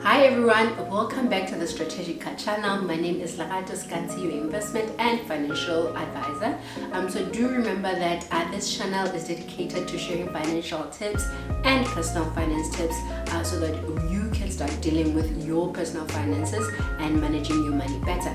Hi everyone, welcome back to the Strategic Cut channel. My name is Larato Skansi, your investment and financial advisor. So do remember that this channel is dedicated to sharing financial tips and personal finance tips so that you can start dealing with your personal finances and managing your money better.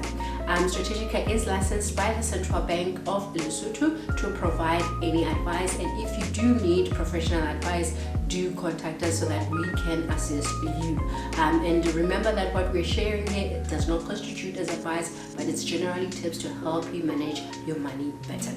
Strategica is licensed by the Central Bank of Lesotho to provide any advice, and if you do need professional advice, do contact us so that we can assist you. And remember that what we're sharing here does not constitute as advice, but it's generally tips to help you manage your money better.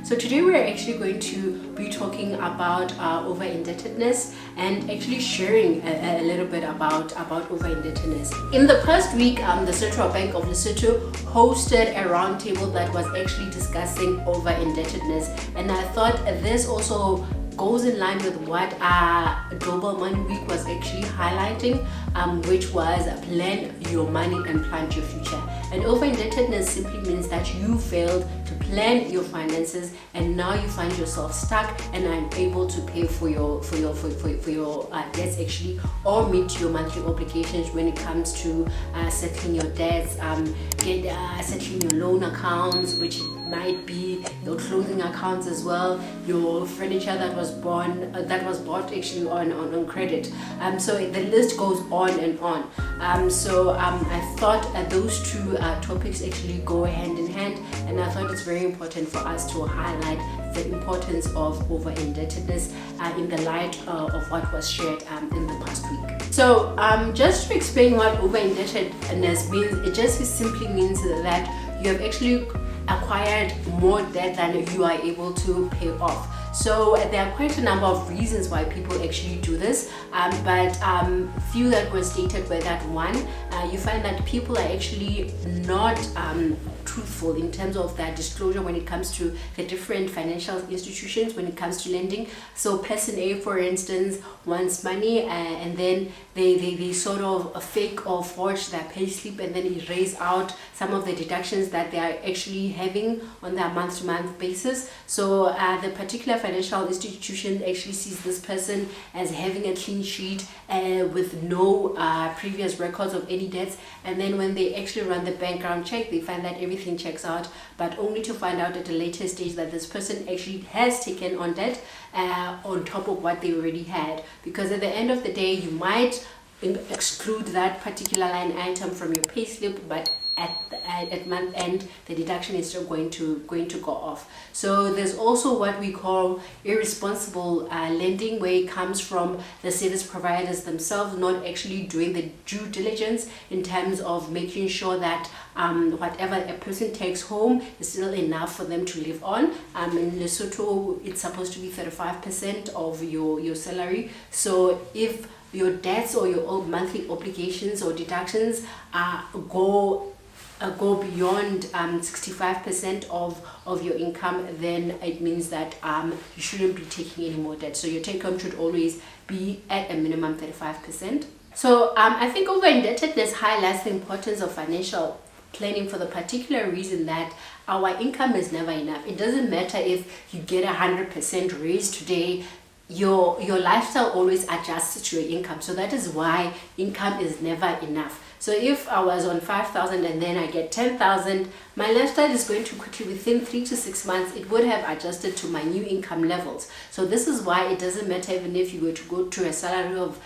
So today we're actually going to be talking about over-indebtedness and actually sharing a little bit about over-indebtedness. In the past week, the Central Bank of Lesotho hosted a roundtable that was actually discussing over-indebtedness, and I thought this also goes in line with what Global Money Week was actually highlighting, which was plan your money and plan your future. And over-indebtedness simply means that you failed to plan your finances, and now you find yourself stuck and unable to pay for your debts actually, or meet your monthly obligations when it comes to settling your debts, settling your loan accounts, which might be your clothing accounts as well, your furniture that was bought actually on credit. So the list goes on and on. I thought those two topics actually go hand in hand, and I thought it's very important for us to highlight the importance of over-indebtedness in the light of what was shared in the past week. So just to explain what over-indebtedness means, it just simply means that you have actually acquired more debt than you are able to pay off. So there are quite a number of reasons why people actually do this, but few that were stated were that one, you find that people are actually not truthful in terms of their disclosure when it comes to the different financial institutions when it comes to lending. So person A, for instance, wants money and then they sort of fake or forge their pay slip and then erase out some of the deductions that they are actually having on their month-to-month basis. So the particular financial institution actually sees this person as having a clean sheet with no previous records of any debts, and then when they actually run the background check, they find that everything checks out, but only to find out at a later stage that this person actually has taken on debt on top of what they already had, because at the end of the day you might exclude that particular line item from your payslip, but at month end the deduction is still going to go off. So there's also what we call irresponsible lending, where it comes from the service providers themselves not actually doing the due diligence in terms of making sure that whatever a person takes home is still enough for them to live on. In Lesotho it's supposed to be 35% of your salary. So if your debts or your monthly obligations or deductions go beyond 65% of your income, then it means that you shouldn't be taking any more debt. So your take home should always be at a minimum 35%. So I think over-indebtedness highlights the importance of financial planning for the particular reason that our income is never enough. It doesn't matter if you get 100% raise today, your lifestyle always adjusts to your income. So that is why income is never enough. So if I was on 5,000 and then I get 10,000, my lifestyle is going to quickly, within 3 to 6 months, it would have adjusted to my new income levels. So this is why it doesn't matter even if you were to go to a salary of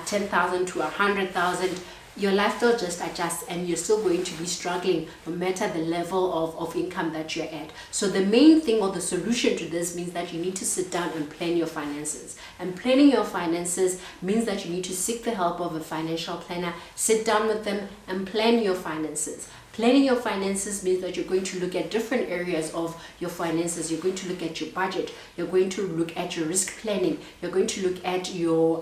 10,000 to 100,000, your lifestyle just adjusts and you're still going to be struggling no matter the level of income that you're at. So the main thing, or the solution to this, means that you need to sit down and plan your finances. And planning your finances means that you need to seek the help of a financial planner, sit down with them and plan your finances. Planning your finances means that you're going to look at different areas of your finances. You're going to look at your budget. You're going to look at your risk planning. You're going to look at your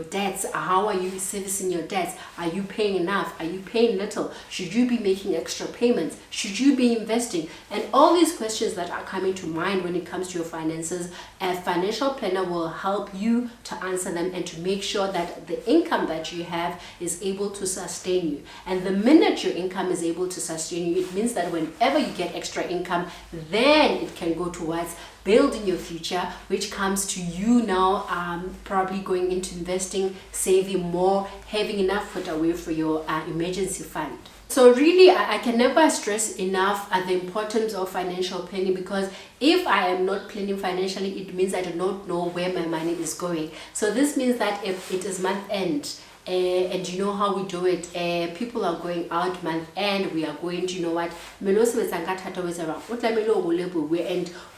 debts. How are you servicing your debts? Are you paying enough? Are you paying little? Should you be making extra payments? Should you be investing? And all these questions that are coming to mind when it comes to your finances, a financial planner will help you to answer them and to make sure that the income that you have is able to sustain you. And the minute that your income is able to sustain you. It means that whenever you get extra income, then it can go towards building your future, which comes to you now probably going into investing, saving more, having enough put away for your emergency fund. So really, I can never stress enough the importance of financial planning, because if I am not planning financially, it means I do not know where my money is going. So this means that if it is month end, and you know how we do it, people are going out month end, we are going to, you know what, and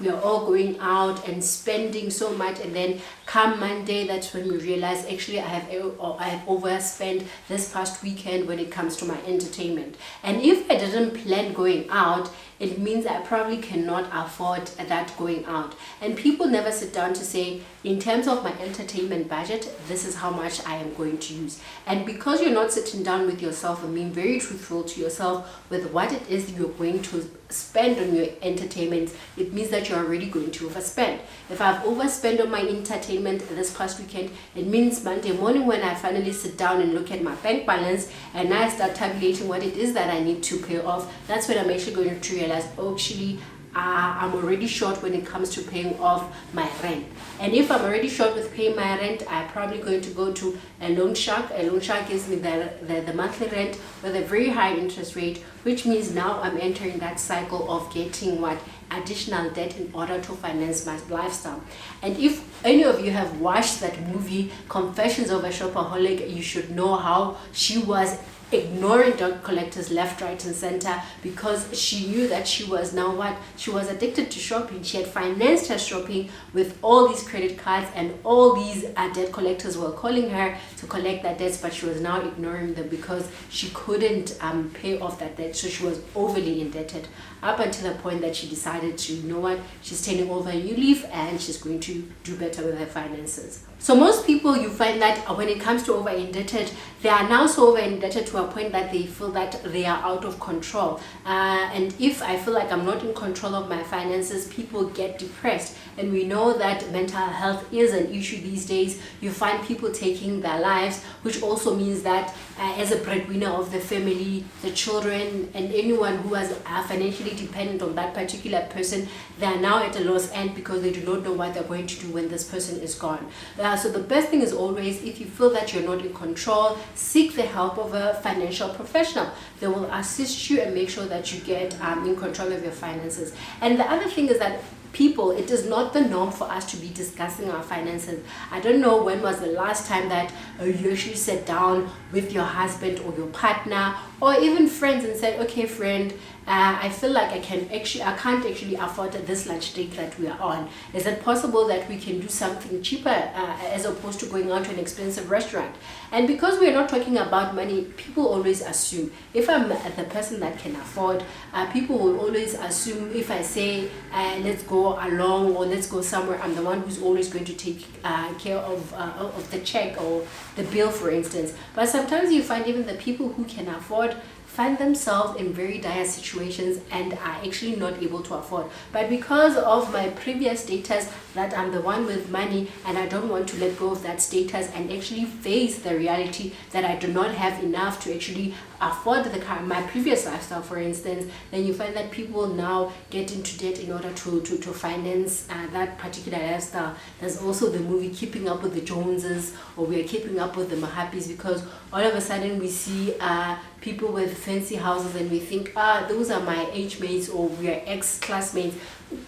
we are all going out and spending so much, and then come Monday, that's when we realize actually I have overspent this past weekend when it comes to my entertainment. And if I didn't plan going out, it means I probably cannot afford that going out. And people never sit down to say, in terms of my entertainment budget, this is how much I am going to use. And because you're not sitting down with yourself and being very truthful to yourself with what it is you're going to spend on your entertainment, it means that you're already going to overspend. If I've overspent on my entertainment this past weekend, it means Monday morning when I finally sit down and look at my bank balance and I start tabulating what it is that I need to pay off, that's when I'm actually going to realize, oh, actually I'm already short when it comes to paying off my rent. And if I'm already short with paying my rent, I'm probably going to go to a loan shark. A loan shark gives me the monthly rent with a very high interest rate, which means now I'm entering that cycle of getting what? Additional debt in order to finance my lifestyle. And if any of you have watched that movie Confessions of a Shopaholic, you should know how she was ignoring debt collectors left, right, and center, because she knew that she was now what? She was addicted to shopping. She had financed her shopping with all these credit cards, and all these debt collectors were calling her to collect that debts, but she was now ignoring them because she couldn't pay off that debt. So she was overly indebted, up until the point that she decided to, you know what, she's turning over a new leaf and she's going to do better with her finances. So most people, you find that when it comes to over-indebted, they are now so over-indebted to a point that they feel that they are out of control. And if I feel like I'm not in control of my finances, people get depressed. And we know that mental health is an issue these days. You find people taking their lives, which also means that as a breadwinner of the family, the children, and anyone who is financially dependent on that particular person, they are now at a loss end because they do not know what they're going to do when this person is gone. So the best thing is always, if you feel that you're not in control, seek the help of a financial professional. They will assist you and make sure that you get in control of your finances. And the other thing is that people, it is not the norm for us to be discussing our finances. I don't know when was the last time that you actually sat down with your husband or your partner or even friends and said, okay friend, I feel like I can't actually afford this lunch date that we are on. Is it possible that we can do something cheaper as opposed to going out to an expensive restaurant? And because we're not talking about money, people always assume, if I'm the person that can afford, people will always assume if I say let's go along or let's go somewhere, I'm the one who's always going to take care of the check or the bill, for instance. But sometimes you find even the people who can afford find themselves in very dire situations and are actually not able to afford. But because of my previous status that I'm the one with money and I don't want to let go of that status and actually face the reality that I do not have enough to actually afford the car, my previous lifestyle, for instance, then you find that people now get into debt in order to finance that particular lifestyle. There's also the movie Keeping Up with the Joneses, or We Are Keeping Up with the Mahapis, because all of a sudden we see people with fancy houses and we think, those are my age mates or we are ex-classmates.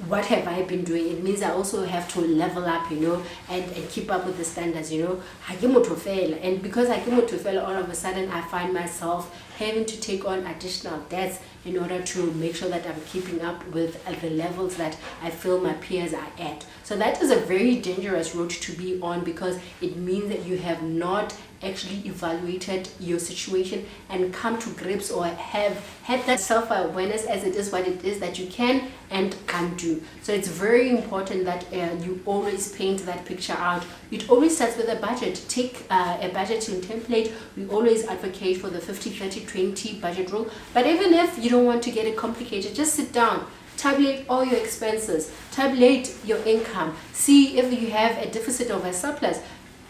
What have I been doing? It means I also have to level up, you know, and keep up with the standards, you know. And because I came to fail, all of a sudden I find myself having to take on additional debts in order to make sure that I'm keeping up with the levels that I feel my peers are at. So that is a very dangerous road to be on, because it means that you have not actually evaluated your situation and come to grips or have had that self-awareness as it is what it is that you can and can't do. So it's very important that you always paint that picture out. It always starts with a budget. Take a budgeting template. We always advocate for the 50-30-20 budget rule. But even if you don't want to get it complicated, just sit down. Tabulate all your expenses. Tabulate your income. See if you have a deficit or a surplus.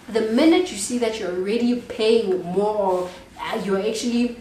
The minute you see that you're already paying more, or you're actually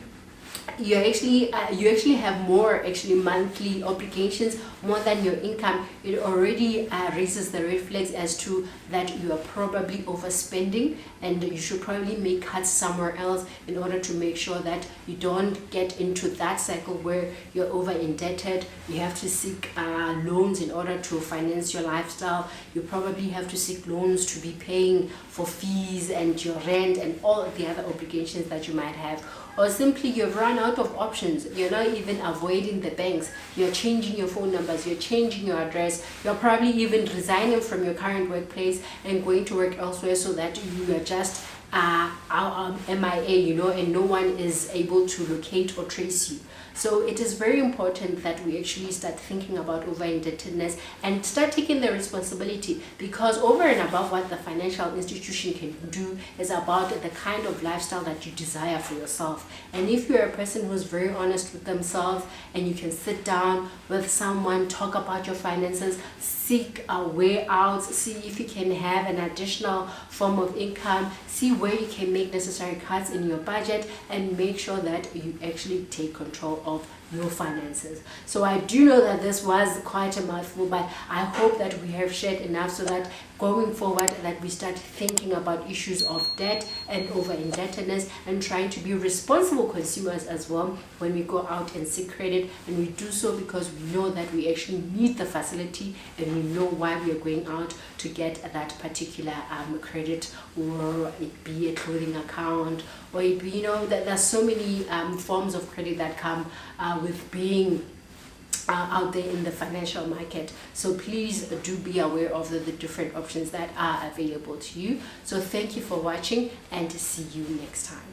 you actually have more monthly obligations, more than your income, it already raises the red flags as to that you are probably overspending, and you should probably make cuts somewhere else in order to make sure that you don't get into that cycle where you're over indebted. You have to seek loans in order to finance your lifestyle. You probably have to seek loans to be paying for fees and your rent and all of the other obligations that you might have. Or simply you've run out of options. You're not even avoiding the banks. You're changing your phone numbers. You're changing your address. You're probably even resigning from your current workplace and going to work elsewhere so that you are just MIA, and no one is able to locate or trace you. So it is very important that we actually start thinking about over-indebtedness and start taking the responsibility, because over and above what the financial institution can do is about the kind of lifestyle that you desire for yourself. And if you're a person who's very honest with themselves and you can sit down with someone, talk about your finances, seek a way out, see if you can have an additional form of income, see where you can make necessary cuts in your budget, and make sure that you actually take control of your finances. So I do know that this was quite a mouthful, but I hope that we have shared enough so that going forward that we start thinking about issues of debt and over indebtedness and trying to be responsible consumers as well when we go out and seek credit. And we do so because we know that we actually need the facility and we know why we are going out to get that particular credit, or it be a clothing account, or it be, that there's so many forms of credit that come with being out there in the financial market. So please do be aware of the different options that are available to you. So thank you for watching, and see you next time.